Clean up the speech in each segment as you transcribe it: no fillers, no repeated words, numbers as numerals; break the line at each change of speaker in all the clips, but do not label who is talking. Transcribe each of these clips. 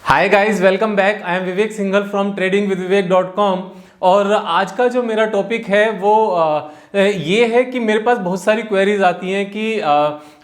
Hi guys, welcome back. I am Vivek Singhal from tradingwithvivek.com। और आज का जो मेरा टॉपिक है वो ये है कि मेरे पास बहुत सारी क्वेरीज आती हैं कि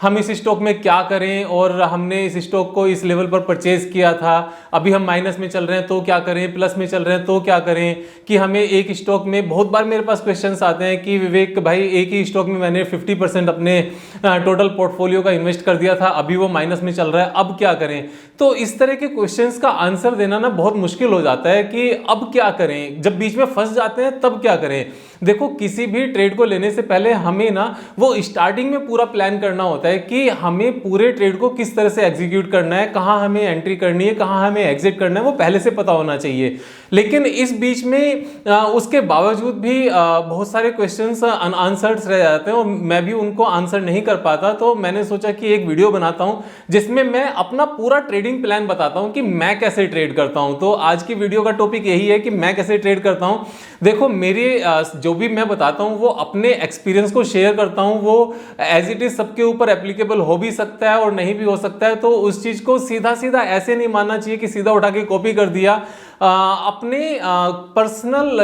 हम इस स्टॉक में क्या करें, और हमने इस स्टॉक को इस लेवल पर परचेज किया था, अभी हम माइनस में चल रहे हैं तो क्या करें, प्लस में चल रहे हैं तो क्या करें। कि हमें एक स्टॉक में बहुत बार मेरे पास क्वेश्चंस आते हैं कि विवेक भाई, एक ही स्टॉक में मैंने 50% अपने टोटल पोर्टफोलियो का इन्वेस्ट कर दिया था, अभी वो माइनस में चल रहा है, अब क्या करें। तो इस तरह के क्वेश्चंस का आंसर देना ना बहुत मुश्किल हो जाता है कि अब क्या करें, जब बीच में फंस जाते हैं तब क्या करें। देखो, किसी भी ट्रेड को लेने से पहले हमें ना वो स्टार्टिंग में पूरा प्लान करना होता है कि हमें पूरे ट्रेड को किस तरह से एग्जीक्यूट करना है, कहाँ हमें एंट्री करनी है, कहाँ हमें एग्जिट करना है, वो पहले से पता होना चाहिए। लेकिन इस बीच में उसके बावजूद भी बहुत सारे क्वेश्चंस अनआंसर्ड रह जाते हैं और मैं भी उनको आंसर नहीं कर पाता। तो मैंने सोचा कि एक वीडियो बनाता हूं जिसमें मैं अपना पूरा ट्रेडिंग प्लान बताता हूं कि मैं कैसे ट्रेड करता हूं। तो आज की वीडियो का टॉपिक यही है कि मैं कैसे ट्रेड करता हूं। देखो, मेरे जो भी मैं बताता हूं वो अपने एक्सपीरियंस को शेयर करता हूं, वो एज इट इज सबके ऊपर एप्लीकेबल हो भी सकता है और नहीं भी हो सकता है। तो उस चीज को सीधा सीधा ऐसे नहीं मानना चाहिए कि सीधा उठा के कॉपी कर दिया। अपने पर्सनल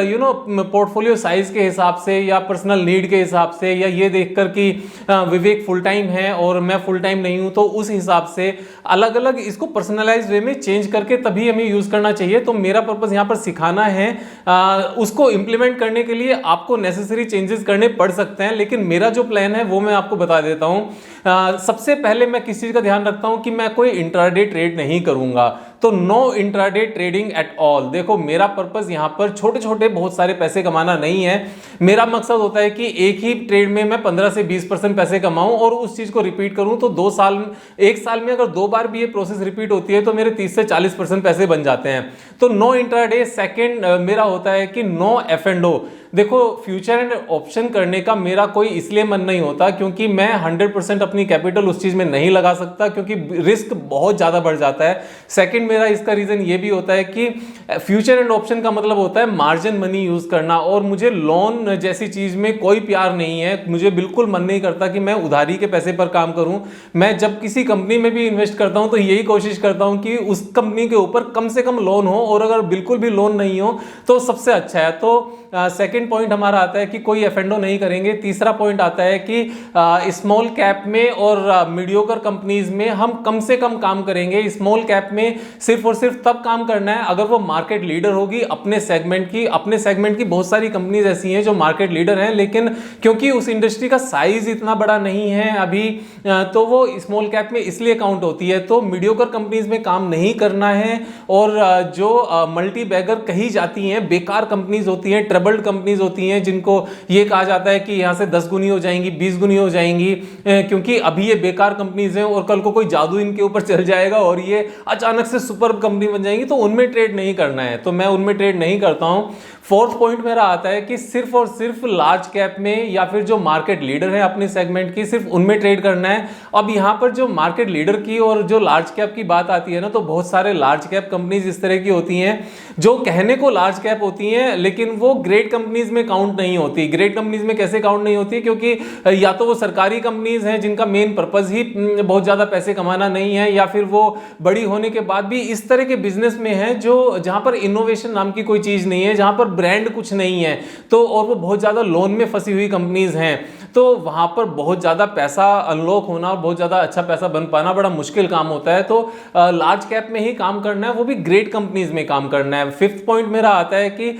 पोर्टफोलियो साइज के हिसाब से या पर्सनल नीड के हिसाब से, या ये देखकर कि विवेक फुल टाइम है और मैं फुल टाइम नहीं हूं, तो उस हिसाब से अलग अलग इसको पर्सनलाइज्ड वे में चेंज करके तभी हमें यूज करना चाहिए। तो मेरा पर्पस यहां पर सिखाना है। उसको इंप्लीमेंट करने के लिए आपको नेसेसरी चेंजेस करने पड़ सकते हैं, लेकिन मेरा जो प्लान है वो मैं आपको बता देता हूं। सबसे पहले मैं किस चीज का ध्यान रखता हूं कि मैं कोई इंट्राडे ट्रेड नहीं करूंगा। तो no intraday trading at all. देखो, मेरा पर्पस यहां पर छोटे छोटे बहुत सारे पैसे कमाना नहीं है। मेरा मकसद होता है कि एक ही ट्रेड में मैं 15 से 20% पैसे कमाऊं और उस चीज को रिपीट करूं। तो 1 साल में अगर 2 बार भी ये प्रोसेस रिपीट होती है तो मेरे 30 से 40% पैसे बन जाते हैं। तो नो इंट्राडे। सेकंड मेरा होता है कि नो एफ एंड ओ। देखो, फ्यूचर एंड ऑप्शन करने का मेरा कोई इसलिए मन नहीं होता क्योंकि मैं 100% अपनी कैपिटल उस चीज में नहीं लगा सकता, क्योंकि रिस्क बहुत ज्यादा बढ़ जाता है। सेकंड, मेरा इसका रीजन ये भी होता है कि फ्यूचर एंड ऑप्शन का मतलब होता है मार्जिन मनी यूज करना, और मुझे लोन जैसी चीज में कोई प्यार नहीं है। मुझे बिल्कुल मन नहीं करता कि मैं उधारी के पैसे पर काम करूं। मैं जब किसी कंपनी में भी इन्वेस्ट करता हूं तो यही कोशिश करता हूं कि उस कंपनी के ऊपर कम से कम लोन हो, और अगर बिल्कुल भी लोन नहीं हो तो सबसे अच्छा है। तो सेकंड पॉइंट हमारा आता है कि कोई एफ एंड ओ नहीं करेंगे। तीसरा पॉइंट आता है कि स्मॉल कैप में और मीडियोकर कंपनीज में हम कम से कम काम करेंगे। स्मॉल कैप में सिर्फ और सिर्फ तब काम करना है अगर वो मार्केट लीडर होगी अपने सेगमेंट की। अपने सेगमेंट की बहुत सारी कंपनीज ऐसी हैं जो मार्केट लीडर हैं, लेकिन क्योंकि उस इंडस्ट्री का साइज इतना बड़ा नहीं है अभी, तो वो स्मॉल कैप में इसलिए काउंट होती है। तो मीडियोकर कंपनीज में काम नहीं करना है। और जो मल्टी बैगर कही जाती हैं, बेकार कंपनीज होती हैं, ट्रबल्ड कंपनीज होती हैं, जिनको ये कहा जाता है कि यहां से 10 गुनी हो जाएंगी, 20 गुनी हो जाएंगी, क्योंकि अभी ये बेकार कंपनीज हैं और कल को कोई जादू इनके ऊपर चल जाएगा और ये अचानक से सुपर कंपनी बन जाएंगी, तो उनमें ट्रेड नहीं करना है। तो मैं उनमें ट्रेड नहीं करता हूं। फोर्थ पॉइंट मेरा आता है कि सिर्फ और सिर्फ लार्ज कैप में या फिर जो मार्केट लीडर है अपने सेगमेंट की, सिर्फ उनमें ट्रेड करना है। अब यहां पर जो मार्केट लीडर की और जो लार्ज कैप की बात आती है ना, तो बहुत सारे लार्ज कैप कंपनीज इस तरह की होती हैं जो कहने को लार्ज कैप होती हैं, लेकिन वो ग्रेट कंपनीज में काउंट नहीं होती। ग्रेट कंपनीज में कैसे काउंट नहीं होती? क्योंकि या तो वो सरकारी कंपनीज हैं जिनका मेन पर्पस ही बहुत ज्यादा पैसे कमाना नहीं है, या फिर वो बड़ी होने के बाद भी इस तरह के बिजनेस में है जो जहां पर इनोवेशन नाम की कोई चीज नहीं है, जहां पर ब्रांड कुछ नहीं है, तो और वो बहुत ज्यादा लोन में फंसी हुई कंपनीज हैं। तो वहां पर बहुत ज्यादा पैसा अनलॉक होना और बहुत ज्यादा अच्छा पैसा बन पाना बड़ा मुश्किल काम होता है। तो लार्ज कैप में ही काम करना है, वो भी ग्रेट कंपनीज में काम करना है। फिफ्थ पॉइंट मेरा आता है कि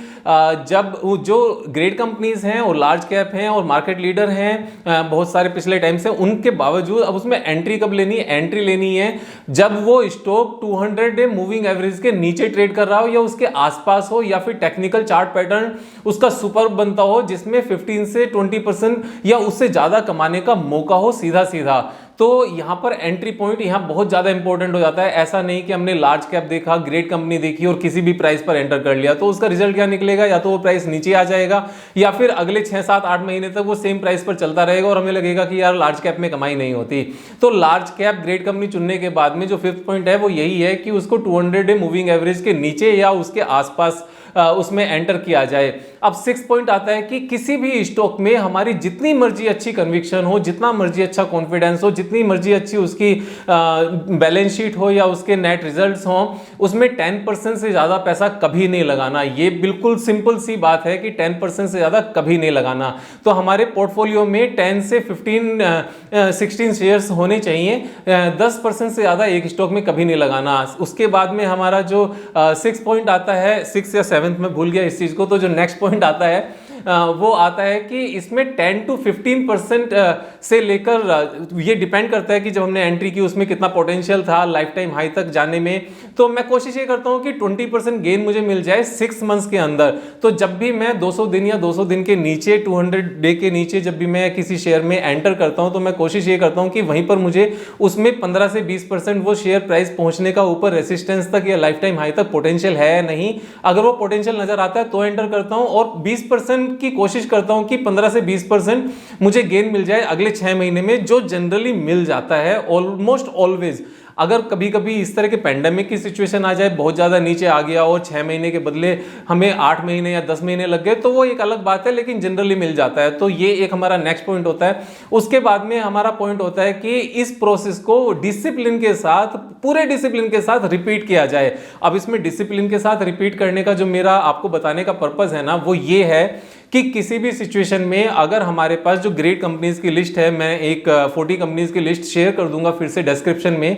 जब जो ग्रेट कंपनीज हैं और लार्ज कैप हैं और मार्केट लीडर हैं बहुत सारे पिछले टाइम से, उनके बावजूद अब उसमें एंट्री कब लेनी है? एंट्री लेनी है जब वो स्टॉक 200 डे मूविंग एवरेज के नीचे ट्रेड कर रहा हो या उसके आसपास हो, या फिर टेक्निकल चार्ट पैटर्न उसका सुपर बनता हो जिसमें 15 से 20% या उससे ज्यादा कमाने का मौका हो सीधा सीधा। तो यहां पर एंट्री पॉइंट यहां बहुत ज्यादा इंपॉर्टेंट हो जाता है। ऐसा नहीं कि हमने लार्ज कैप देखा, ग्रेट कंपनी देखी और किसी भी प्राइस पर एंटर कर लिया, तो उसका रिजल्ट क्या निकलेगा? या तो वो प्राइस नीचे आ जाएगा या फिर अगले 6, 7, 8 महीने तक वो सेम प्राइस पर चलता रहेगा और हमें लगेगा कि यार लार्ज कैप में कमाई नहीं होती। तो लार्ज कैप ग्रेट कंपनी चुनने के बाद में जो फिफ्थ पॉइंट है वो यही है कि उसको 200 डे मूविंग एवरेज के नीचे या उसके आसपास उसमें एंटर किया जाए। अब 6 पॉइंट आता है कि किसी भी स्टॉक में हमारी जितनी मर्जी अच्छी कन्विक्शन हो, जितना मर्जी अच्छा कॉन्फिडेंस हो, जितनी मर्जी अच्छी उसकी बैलेंस शीट हो या उसके नेट रिजल्ट्स हो, उसमें 10% से ज़्यादा पैसा कभी नहीं लगाना। ये बिल्कुल सिंपल सी बात है कि 10% से ज़्यादा कभी नहीं लगाना। तो हमारे पोर्टफोलियो में 10 से 16 शेयर्स होने चाहिए, 10% से ज़्यादा एक स्टॉक में कभी नहीं लगाना। उसके बाद में हमारा जो 6 पॉइंट आता है, 6 या 7 में भूल गया इस चीज़ को, तो जो नेक्स्ट पॉइंट आता है वो आता है कि इसमें 10 to 15% से लेकर, ये डिपेंड करता है कि जब हमने एंट्री की उसमें कितना पोटेंशियल था लाइफ टाइम हाई तक जाने में। तो मैं कोशिश ये करता हूं कि 20% गेन मुझे मिल जाए 6 मंथ्स के अंदर। तो जब भी मैं 200 दिन या 200 दिन के नीचे, 200 डे के नीचे जब भी मैं किसी शेयर में एंटर करता हूं, तो मैं कोशिश ये करता हूं कि वहीं पर मुझे उसमें 15 से 20% वो शेयर प्राइस पहुंचने का ऊपर रेसिस्टेंस तक या लाइफ टाइम हाई तक पोटेंशियल है या नहीं। अगर वो पोटेंशियल नजर आता है तो एंटर करता हूं, और 20% की कोशिश करता हूं कि 15 से 20% मुझे गेन मिल जाए अगले 6 महीने में, जो जनरली मिल जाता है ऑलमोस्ट ऑलवेज। अगर कभी कभी इस तरह के पेंडेमिक की सिचुएशन आ जाए, बहुत ज़्यादा नीचे आ गया और 6 महीने के बदले हमें 8 महीने या 10 महीने लग गए, तो वो एक अलग बात है, लेकिन जनरली मिल जाता है। तो ये एक हमारा नेक्स्ट पॉइंट होता है। उसके बाद में हमारा पॉइंट होता है कि इस प्रोसेस को डिसिप्लिन के साथ, पूरे डिसिप्लिन के साथ रिपीट किया जाए। अब इसमें डिसिप्लिन के साथ रिपीट करने का जो मेरा आपको बताने का पर्पज़ है ना, वो ये है कि किसी भी सिचुएशन में अगर हमारे पास जो ग्रेट कंपनीज की लिस्ट है, मैं एक 40 कंपनीज की लिस्ट शेयर कर दूंगा फिर से डिस्क्रिप्शन में,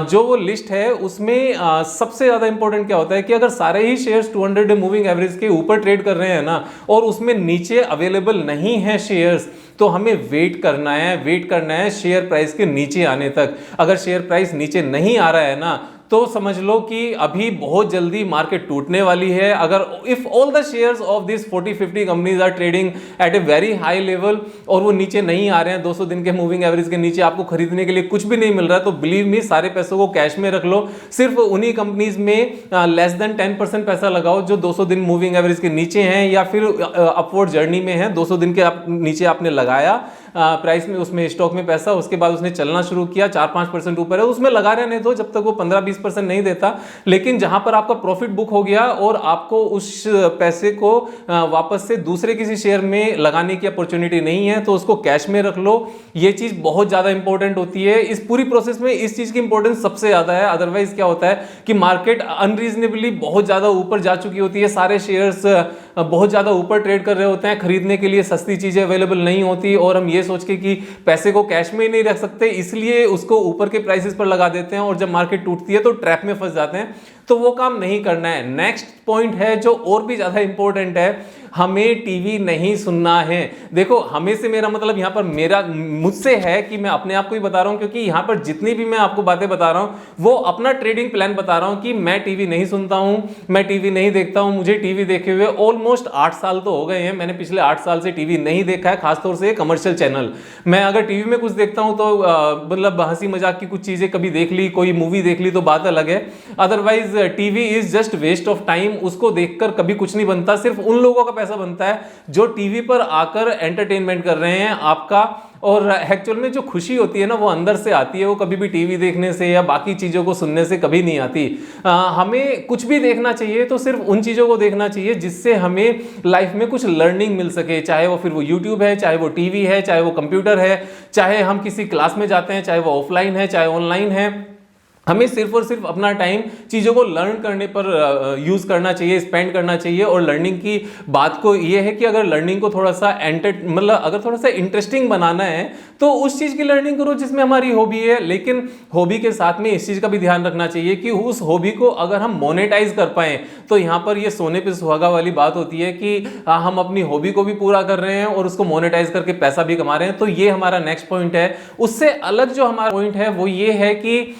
जो वो लिस्ट है उसमें सबसे ज़्यादा इंपॉर्टेंट क्या होता है कि अगर सारे ही शेयर्स 200 डे मूविंग एवरेज के ऊपर ट्रेड कर रहे हैं ना, और उसमें नीचे अवेलेबल नहीं है शेयर्स, तो हमें वेट करना है शेयर प्राइस के नीचे आने तक। अगर शेयर प्राइस नीचे नहीं आ रहा है ना, तो समझ लो कि अभी बहुत जल्दी मार्केट टूटने वाली है। अगर if all the shares of this 40-50 companies are trading at a very high level और वो नीचे नहीं आ रहे हैं, 200 दिन के मूविंग एवरेज के नीचे आपको खरीदने के लिए कुछ भी नहीं मिल रहा है, तो बिलीव मी, सारे पैसों को कैश में रख लो। सिर्फ उन्हीं कंपनीज में लेस देन 10% पैसा लगाओ जो 200 दिन मूविंग एवरेज के नीचे हैं या फिर अपवर्ड जर्नी में है। 200 दिन के नीचे आपने लगाया प्राइस में, उसमें स्टॉक में पैसा, उसके बाद उसने चलना शुरू किया, 4-5% ऊपर है, उसमें लगा रहने दो जब तक वो 15-20% नहीं देता। लेकिन जहां पर आपका प्रॉफिट बुक हो गया और आपको उस पैसे को वापस से दूसरे किसी शेयर में लगाने की अपॉर्चुनिटी नहीं है, तो उसको कैश में रख लो। ये चीज बहुत ज्यादा इंपॉर्टेंट होती है इस पूरी प्रोसेस में। इस चीज की इंपॉर्टेंस सबसे ज्यादा है। अदरवाइज क्या होता है कि मार्केट अनरीजनेबली बहुत ज्यादा ऊपर जा चुकी होती है, सारे शेयर्स बहुत ज्यादा ऊपर ट्रेड कर रहे होते हैं, खरीदने के लिए सस्ती चीजें अवेलेबल नहीं होती, और हम ये सोच के कि पैसे को कैश में ही नहीं रख सकते, इसलिए उसको ऊपर के प्राइसेस पर लगा देते हैं, और जब मार्केट टूटती है तो ट्रैप में फंस जाते हैं। तो वो काम नहीं करना है। नेक्स्ट पॉइंट है जो और भी ज्यादा इंपॉर्टेंट है, हमें टीवी नहीं सुनना है। देखो, हमें से मेरा मतलब यहां पर मुझसे है कि मैं अपने आप को ही बता रहा हूं, क्योंकि यहां पर जितनी भी मैं आपको बातें बता रहा हूं वो अपना ट्रेडिंग प्लान बता रहा हूं कि मैं टीवी नहीं सुनता हूं, मैं टीवी नहीं देखता हूं। मुझे टीवी देखे हुए ऑलमोस्ट 8 साल तो हो गए हैं। मैंने पिछले 8 साल से टीवी नहीं देखा है, खासतौर से कमर्शियल चैनल। मैं अगर टीवी में कुछ देखता हूं तो मतलब हंसी मजाक की कुछ चीजें कभी देख ली, कोई मूवी देख ली तो बात अलग है। Otherwise TV is just waste of time. उसको देखकर कभी कुछ नहीं बनता, सिर्फ उन लोगों का पैसा बनता है जो टीवी पर आकर एंटरटेनमेंट कर रहे हैं आपका। और एक्चुअल में जो खुशी होती है ना, वो अंदर से आती है, वो कभी भी टीवी देखने से या बाकी चीज़ों को सुनने से कभी नहीं आती। हमें कुछ भी देखना चाहिए तो सिर्फ उन चीज़ों को देखना चाहिए जिससे हमें लाइफ में कुछ लर्निंग मिल सके, चाहे वो फिर वो यूट्यूब है, चाहे वो टीवी है, चाहे वो कंप्यूटर है, चाहे हम किसी क्लास में जाते हैं, चाहे वो ऑफलाइन है, चाहे ऑनलाइन है। हमें सिर्फ और सिर्फ अपना टाइम चीज़ों को लर्न करने पर यूज़ करना चाहिए, स्पेंड करना चाहिए। और लर्निंग की बात को ये है कि अगर लर्निंग को थोड़ा सा मतलब अगर थोड़ा सा इंटरेस्टिंग बनाना है तो उस चीज़ की लर्निंग करो जिसमें हमारी हॉबी है। लेकिन हॉबी के साथ में इस चीज़ का भी ध्यान रखना चाहिए कि उस हॉबी को अगर हम मोनेटाइज कर पाएँ, तो यहाँ पर ये सोने पे सुहागा वाली बात होती है कि हम अपनी हॉबी को भी पूरा कर रहे हैं और उसको मोनेटाइज करके पैसा भी कमा रहे हैं। तो ये हमारा नेक्स्ट पॉइंट है। उससे अलग जो हमारा पॉइंट है वो ये है कि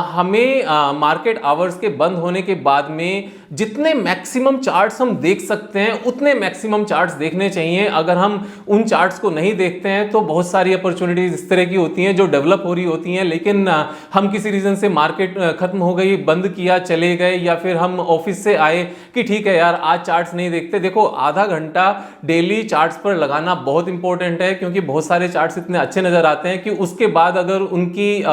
हमें मार्केट आवर्स के बंद होने के बाद में जितने मैक्सिमम चार्ट्स हम देख सकते हैं उतने मैक्सिमम चार्ट्स देखने चाहिए। अगर हम उन चार्ट्स को नहीं देखते हैं तो बहुत सारी अपॉर्चुनिटीज इस तरह की होती हैं जो डेवलप हो रही होती हैं, लेकिन हम किसी रीजन से मार्केट खत्म हो गई, बंद किया, चले गए, या फिर हम ऑफिस से आए कि ठीक है यार आज चार्ट्स नहीं देखते। देखो, आधा घंटा डेली चार्ट्स पर लगाना बहुत इंपॉर्टेंट है, क्योंकि बहुत सारे चार्ट्स इतने अच्छे नजर आते हैं कि उसके बाद अगर उनकी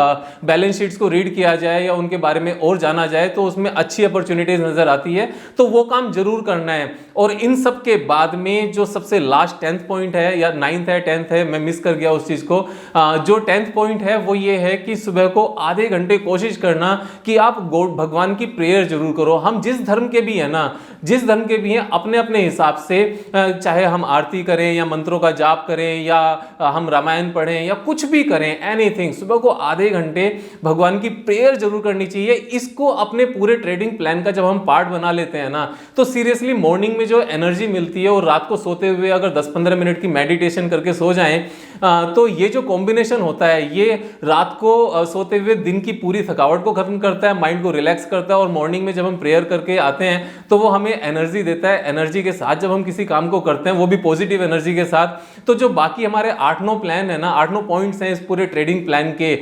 बैलेंस शीट्स को रीड रीड किया जाए या उनके बारे में और जाना जाए तो उसमें अच्छी अपॉर्चुनिटीज नजर आती है, तो वो काम जरूर करना है। और इन सब के बाद में जो सबसे लास्ट 10th पॉइंट है या 9th है 10th है, मैं मिस कर गया उस चीज को, जो 10th पॉइंट है वो ये है कि सुबह को आधे घंटे कोशिश करना कि आप गॉड भगवान की प्रेयर जरूर करो। हम जिस धर्म के भी है ना, जिस धर्म के भी हैं, अपने अपने हिसाब से, चाहे हम आरती करें या मंत्रों का जाप करें या हम रामायण पढ़ें या कुछ भी करें, एनीथिंग, सुबह को आधे घंटे भगवान की प्रेयर जरूर करनी चाहिए। इसको अपने पूरे ट्रेडिंग प्लान का जब हम पार्ट बना लेते हैं ना, तो सीरियसली मॉर्निंग में जो एनर्जी मिलती है, और रात को सोते हुए अगर 10-15 मिनट की मेडिटेशन करके सो जाएं, तो ये जो कॉम्बिनेशन होता है ये रात को सोते हुए दिन की पूरी थकावट को खत्म करता है, माइंड को रिलैक्स करता है, और मॉर्निंग में जब हम प्रेयर करके आते हैं तो वो हमें एनर्जी देता है। एनर्जी के साथ जब हम किसी काम को करते हैं, वो भी पॉजिटिव एनर्जी के साथ, तो जो बाकी हमारे 8-9 प्लान है ना, 8-9 पॉइंट्स हैं इस पूरे ट्रेडिंग प्लान के,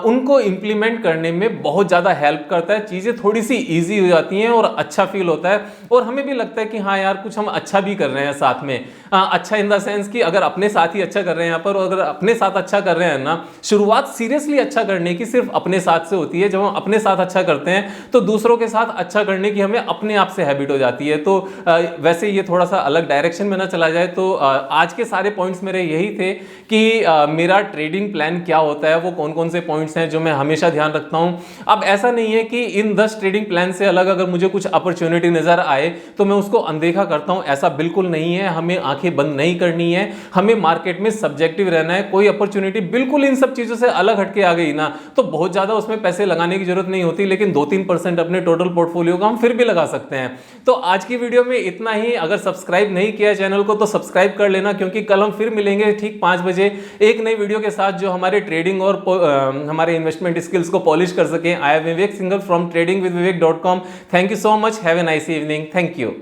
उनको इंप्लीमेंट करने में बहुत ज्यादा हेल्प करता है। चीजें थोड़ी सी ईजी हो जाती हैं और अच्छा फील होता है, और हमें भी लगता है कि हाँ यार कुछ हम अच्छा भी कर रहे हैं साथ में। अच्छा इन द सेंस कि अगर अपने साथ ही अच्छा कर रहे हैं यहाँ पर, और अगर अपने साथ अच्छा कर रहे हैं ना, शुरुआत सीरियसली अच्छा करने की सिर्फ अपने साथ से होती है। जब हम अपने साथ अच्छा करते हैं तो दूसरों के साथ अच्छा करने की हमें अपने आप से हैबिट हो जाती है। तो वैसे ये थोड़ा सा अलग डायरेक्शन में ना चला जाए, तो आज के सारे पॉइंट्स मेरे यही थे कि मेरा ट्रेडिंग प्लान क्या होता है, वो कौन कौन से पॉइंट्स हैं जो मैं हमेशा ध्यान रखता हूं। अब ऐसा नहीं है कि इन 10 ट्रेडिंग प्लान से अलग अगर मुझे कुछ अपॉर्चुनिटी नजर आए तो मैं उसको अनदेखा करता हूं, ऐसा बिल्कुल नहीं है। हमें आंखें बंद नहीं करनी है, हमें मार्केट में सब्जेक्टिव रहना है। कोई अपॉर्चुनिटी बिल्कुल इन सब चीजों से अलग हटके आ गई ना, तो बहुत ज्यादा उसमें पैसे लगाने की जरूरत नहीं होती, लेकिन 2-3% अपने टोटल पोर्टफोलियो का हम फिर भी लगा सकते हैं। तो आज की वीडियो में इतना ही। अगर सब्सक्राइब नहीं किया चैनल को तो सब्सक्राइब कर लेना, क्योंकि कल हम फिर मिलेंगे ठीक 5 बजे एक नई वीडियो के साथ जो हमारे ट्रेडिंग और हमारे इन्वेस्टमेंट स्किल्स को पॉलिश कर सके। I am Vivek Singhal from tradingwithvivek.com। Thank you so much, have a nice evening, thank you.